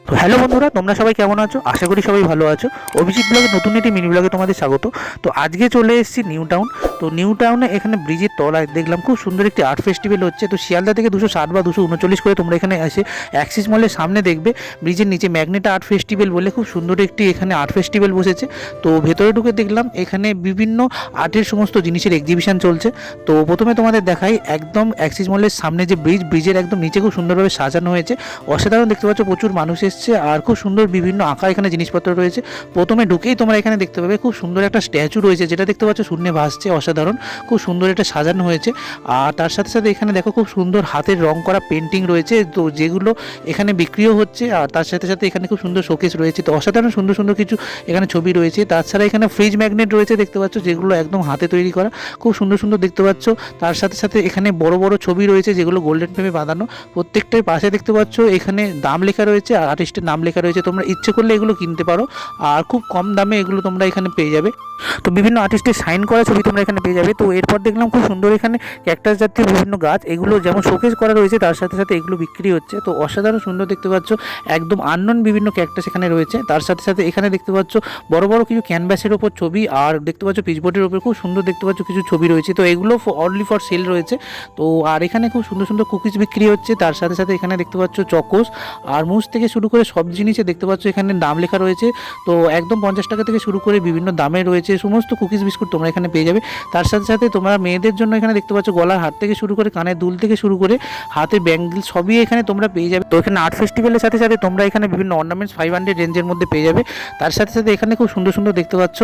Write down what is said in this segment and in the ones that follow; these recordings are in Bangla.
তো হ্যালো বন্ধুরা, তোমরা সবাই কেমন আছো? আশা করি সবাই ভালো আছো। অভিজিৎ ব্লগে নতুন একটি মিনি ব্লগে তোমাদের স্বাগত। তো আজকে চলে এসেছি নিউ টাউন। তো নিউ টাউনে এখানে ব্রিজের তলায় দেখলাম খুব সুন্দর একটি আর্ট ফেস্টিভ্যাল হচ্ছে। তো শিয়ালদা থেকে 260 বা 239 করে তোমরা এখানে এসে অ্যাক্সিস মলের সামনে দেখবে ব্রিজের নিচে ম্যাগনেটা আর্ট ফেস্টিভ্যাল বলে খুব সুন্দর একটি এখানে আর্ট ফেস্টিভ্যাল বসেছে। তো ভেতরে ঢুকে দেখলাম এখানে বিভিন্ন আর্টের সমস্ত জিনিসের এক্সিবিশন চলছে। তো প্রথমে তোমাদের দেখাই একদম অ্যাক্সিস মলের সামনে যে ব্রিজের একদম নিচে খুব সুন্দরভাবে সাজানো হয়েছে। অসাধারণ দেখতে পাচ্ছ, প্রচুর মানুষ এসছে আর খুব সুন্দর বিভিন্ন আঁকা এখানে জিনিসপত্র রয়েছে। প্রথমে ঢুকেই তোমরা এখানে দেখতে পাবে খুব সুন্দর একটা স্ট্যাচু রয়েছে, যেটা দেখতে পাচ্ছ শূন্যে ভাসছে। অসাধারণ, খুব সুন্দর এটা সাজানো হয়েছে। আর তার সাথে সাথে এখানে দেখো খুব সুন্দর হাতের রং করা পেন্টিং রয়েছে, তো যেগুলো এখানে বিক্রিও হচ্ছে। আর তার সাথে সাথে এখানে খুব সুন্দর শোকেস রয়েছে। তো অসাধারণ সুন্দর সুন্দর কিছু এখানে ছবি রয়েছে। তাছাড়া এখানে ফ্রিজ ম্যাগনেট রয়েছে দেখতে পাচ্ছ, যেগুলো একদম হাতে তৈরি করা, খুব সুন্দর সুন্দর দেখতে পাচ্ছ। তার সাথে সাথে এখানে বড় বড় ছবি রয়েছে যেগুলো গোল্ডেন ফ্রেমে বাঁধানো। প্রত্যেকটার পাশে দেখতে পাচ্ছ এখানে দাম লেখা রয়েছে, আর্টিস্টের নাম লেখা রয়েছে। তোমরা ইচ্ছে করলে এগুলো কিনতে পারো আর খুব কম দামে এগুলো তোমরা এখানে পেয়ে যাবে। তো বিভিন্ন আর্টিস্টের সাইন করা ছবি তোমরা এখানে পেয়ে যাবে। তো এরপর দেখলাম খুব সুন্দর এখানে ক্যাকটাস জাতীয় বিভিন্ন গাছ, এগুলো যেমন শোকেস করা রয়েছে, তার সাথে সাথে এগুলো বিক্রি হচ্ছে। তো অসাধারণ সুন্দর দেখতে পাচ্ছ, একদম আননোন বিভিন্ন ক্যাকটাস এখানে রয়েছে। তার সাথে সাথে এখানে দেখতে পাচ্ছ বড় বড় কিছু ক্যানভাসের ওপর ছবি, আর দেখতে পাচ্ছ পিচবোর্ডের ওপর খুব সুন্দর দেখতে পাচ্ছ কিছু ছবি রয়েছে। তো এগুলো অনলি ফর সেল রয়েছে। তো আর এখানে খুব সুন্দর সুন্দর কুকিজ বিক্রি হচ্ছে। তার সাথে সাথে এখানে দেখতে পাচ্ছ চকোস আর মুস থেকে শুরু করে সব জিনিসে দেখতে পাচ্ছ এখানে দাম লেখা রয়েছে। তো একদম 50 টাকা থেকে শুরু করে বিভিন্ন দামে রয়েছে সমস্ত কুকিজ বিস্কুট তোমরা এখানে পেয়ে যাবে। তার সাথে সাথে তোমরা মেয়েদের জন্য এখানে দেখতে পাচ্ছ গলার হার থেকে শুরু করে কানের দুল থেকে শুরু করে হাতে ব্যাঙ্গেল সবই এখানে তোমরা পেয়ে যাবে। তো এখানে আর্ট ফেস্টিভ্যালের সাথে সাথে তোমরা এখানে বিভিন্ন অর্নামেন্টস 500 রেঞ্জের মধ্যে পেয়ে যাবে। তার সাথে সাথে এখানে খুব সুন্দর সুন্দর দেখতে পাচ্ছ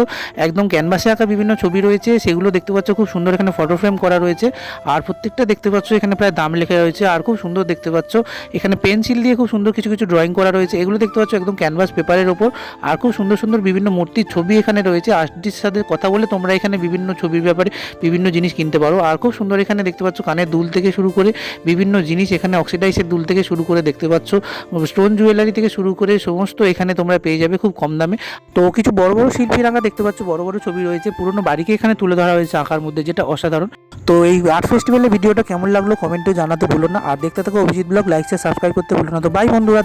একদম ক্যানভাসে আঁকা বিভিন্ন ছবি রয়েছে, সেগুলো দেখতে পাচ্ছ খুব সুন্দর এখানে ফটো ফ্রেম করা রয়েছে। আর প্রত্যেকটা দেখতে পাচ্ছ এখানে প্রায় দাম লেখা রয়েছে। আর খুব সুন্দর দেখতে পাচ্ছ এখানে পেন্সিল দিয়ে খুব সুন্দর কিছু কিছু ড্রয়িং করা রয়েছে, এগুলো দেখতে পাচ্ছ একদম ক্যানভাস পেপারের ওপর। আর খুব সুন্দর সুন্দর বিভিন্ন মূর্তির ছবি এখানে রয়েছে। আর্টিস্টের সাথে কথা বলে তোমরা এখানে বিভিন্ন ছবির ব্যাপারে বিভিন্ন জিনিস কিনতে পারো। আর খুব সুন্দর এখানে দেখতে পাচ্ছ কানের দুল থেকে শুরু করে বিভিন্ন জিনিস, এখানে অক্সিডাইজের দুল থেকে শুরু করে দেখতে পাচ্ছ স্টোন জুয়েলারি থেকে শুরু করে সমস্ত এখানে তোমরা পেয়ে যাবে খুব কম দামে। তো কিছু বড় বড় শিল্পীর আঁকা দেখতে পাচ্ছ, বড় বড় ছবি রয়েছে, পুরনো বাড়িকে এখানে তুলে ধরা হয়েছে আঁকার মধ্যে, যেটা অসাধারণ। তো এই আর্ট ফেস্টিভ্যালের ভিডিওটা কেমন লাগলো কমেন্টে জানাতে ভুলো না। আর দেখতে থাকো Abhijit blog, like share subscribe করতে ভুলো না। তো বাই বন্ধুরা।